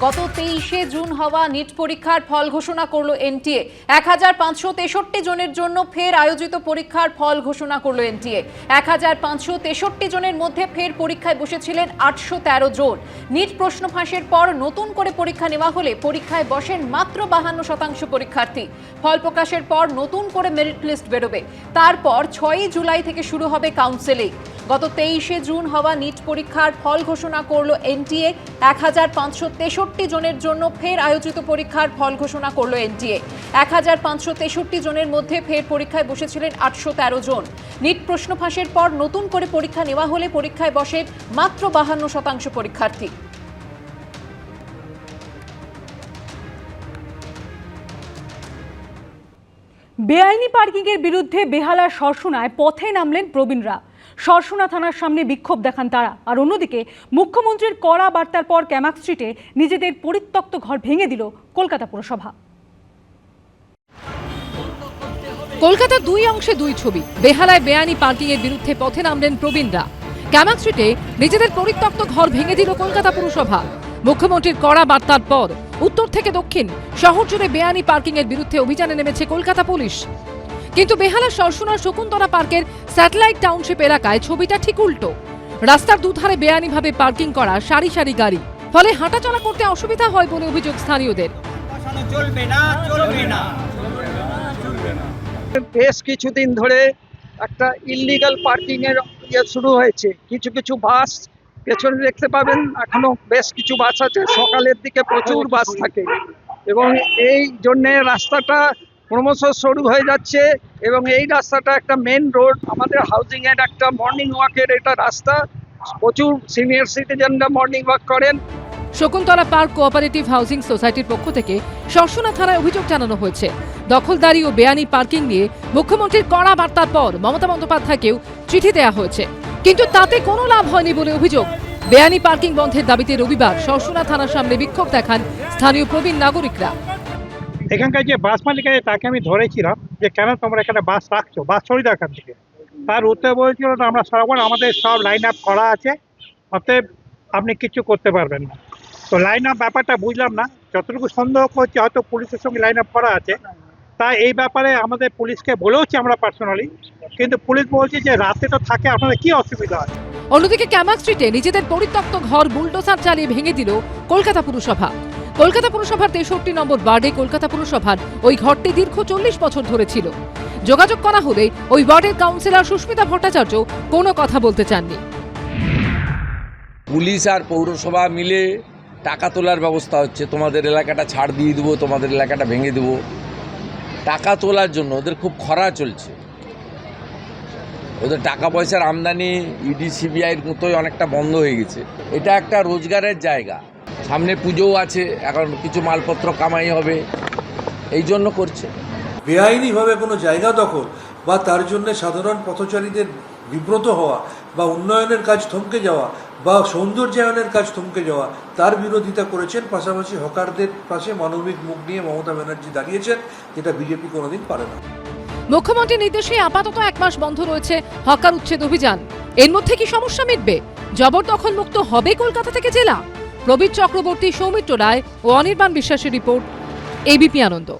গত 23শে জুন হওয়া নিট পরীক্ষার ফল ঘোষণা করলো এনটিএ। 1563 জনের জন্য ফের আয়োজিত পরীক্ষার ফল ঘোষণা করলো এনটিএ। 1563 জনের মধ্যে ফের পরীক্ষায় বসেছিলেন 813 জন। নিট প্রশ্ন ফাঁসের পর নতুন করে পরীক্ষা নেওয়া হলে পরীক্ষায় বসেন মাত্র 52% পরীক্ষার্থী। ফল প্রকাশের পর নতুন করে মেরিট লিস্ট বেরোবে। তারপর 6 জুলাই থেকে শুরু হবে কাউন্সেলিং। গত 23শে জুন হওয়া নিট পরীক্ষার ফল ঘোষণা করলো এনটিএ। 1563 জনের জন্য ফের আয়োজিত পরীক্ষার ফল ঘোষণা করলো এনটিএ। 1563 জনের মধ্যে ফের পরীক্ষায় বসেছিলেন 813 জন। নিট প্রশ্ন ফাঁসের পর নতুন করে পরীক্ষা নেওয়া হলে পরীক্ষায় বসেন মাত্র 52% পরীক্ষার্থী। বেআইনি পার্কিংয়ের বিরুদ্ধে বেহালার সরসুনায় পথে নামলেন প্রবীণরা। সরসুনা থানার সামনে বিক্ষোভ দেখান তারা। আর অন্যদিকে মুখ্যমন্ত্রীর কড়া বার্তার পর ক্যামাক স্ট্রিটে নিজেদের পরিত্যক্ত ঘর ভেঙে দিল কলকাতা পুরসভা। কলকাতা দুই অংশে দুই ছবি। বেহালায় বেআইনি পার্কিংয়ের বিরুদ্ধে পথে নামলেন প্রবীণরা। ক্যামাক স্ট্রিটে নিজেদের পরিত্যক্ত ঘর ভেঙে দিল কলকাতা পুরসভা। মুখ্যমন্ত্রীর কড়া বার্তার পর উত্তর থেকে দক্ষিণ শহর জুড়ে বেআইনি পার্কিংয়ের বিরুদ্ধে অভিযানে নেমেছে কলকাতা পুলিশ। কিন্তু বেহালার সরসুনার শকুন্তলা পার্কের স্যাটেলাইট টাউনশিপ এলাকায় ছবিটা ঠিক উল্টো। রাস্তার দুধারে বেআইনিভাবে পার্কিং করা সারি সারি গাড়ি, ফলে হাঁটাচলা করতে অসুবিধা হয় বলে অভিযোগ স্থানীয়দের। বেশ কিছুদিন ধরে একটা ইললিগাল পার্কিং এর শুরু হয়েছে। কিছু কিছু বাস পেছনে দেখতে পাবেন, এখনো বেশ কিছু বাস আছে। সকালের দিকে প্রচুর বাস থাকে এবং এই জন্যে রাস্তাটা ক্রমশ সরু হয়ে যাচ্ছে। এবং এই রাস্তাটা একটা মেন রোড, আমাদের হাউজিং এর একটা মর্নিং ওয়াকের এটা রাস্তা। প্রচুর সিনিয়র সিটিজেনরা মর্নিং ওয়াক করেন। শকুন্তলা পার্ক কোঅপারেটিভ হাউজিং সোসাইটির পক্ষ থেকে সরসুনা থানায় অভিযোগ জানানো হয়েছে। দখলদারি ও বেআইনি পার্কিং নিয়ে মুখ্যমন্ত্রীর কড়া বার্তার পর মমতা বন্দ্যোপাধ্যায়কেও চিঠি দেওয়া হয়েছে, কিন্তু তাতে কোনো লাভ হয়নি বলে অভিযোগ। বেআইনি পার্কিং বন্ধের দাবিতে রবিবার সরসুনা থানার সামনে বিক্ষোভ দেখান স্থানীয় প্রবীণ নাগরিকরা। এখানকার যে বাস মালিক আছে তাকে আমি ধরেছিলাম যে কেন তোমরা এখানে বাস রাখছো, বাস সরিয়ে দাও এখান থেকে। তার উত্তর বলেছিল না, আমরা সরবর আমাদের সব লাইন আপ করা আছে, অতএব আপনি কিছু করতে পারবেন না। তো লাইন আপ ব্যাপারটা বুঝলাম না, যতটুকু সন্দেহ করছি হয়তো পুলিশের সঙ্গে লাইন আপ করা আছে। তাই এই ব্যাপারে আমাদের পুলিশকে বলেওছি আমরা পার্সোনালি, কিন্তু পুলিশ বলছে যে রাতে তো থাকে, আপনাদের কি অসুবিধা হয়। অন্যদিকে ক্যামাক স্ট্রিটে নিজেদের পরিত্যক্ত ঘর বুলডোজার চালিয়ে ভেঙে দিল কলকাতা পুরসভা। কলকাতা পুরসভার 63 নম্বর ওয়ার্ডে কলকাতা পুরসভার ওই ঘরটি দীর্ঘ 40 বছর ধরে ছিল। যোগাযোগ করা হলে ওই ওয়ার্ডের কাউন্সিলর সুস্মিতা ভট্টাচার্য কোনো কথা বলতে চাননি। পুলিশ আর পৌরসভা মিলে টাকা তোলার ব্যবস্থা হচ্ছে, তোমাদের এলাকাটা ছাড় দিয়ে দেবো, তোমাদের এলাকাটা ভেঙে দেবো। টাকা তোলার জন্য ওদের খুব খরা চলছে। ওদের টাকা পয়সার আমদানি ইডি সিবিআইয়ের মতোই অনেকটা বন্ধ হয়ে গেছে। এটা একটা রোজগারের জায়গা, সামনে পুজোও আছে, এখন কিছু মালপত্র কামাই হবে, এই জন্য করছে। বেআইনিভাবে কোনো জায়গা দখল বা তার জন্য সাধারণ পথচারীদের বিব্রত হওয়া বা উন্নয়নের কাজ থমকে যাওয়া বা সৌন্দর্যায়নের কাজ থমকে যাওয়া, তার বিরোধিতা করেছেন। পাশাপাশি হকারদের পাশে মানবিক মুখ নিয়ে মমতা ব্যানার্জি দাঁড়িয়েছেন, যেটা বিজেপি কোনোদিন পারে না। মুখ্যমন্ত্রীর নির্দেশে আপাতত 1 মাস বন্ধ রয়েছে হকার উচ্ছেদ অভিযান। এর মধ্যে কি সমস্যা মিটবে? জবরদখল মুক্ত হবে কলকাতা থেকে জেলা? প্রবীর চক্রবর্তী, সৌমিত্র রায় ও অনির্বাণ বিশ্বাসের রিপোর্ট, এবিপি আনন্দ।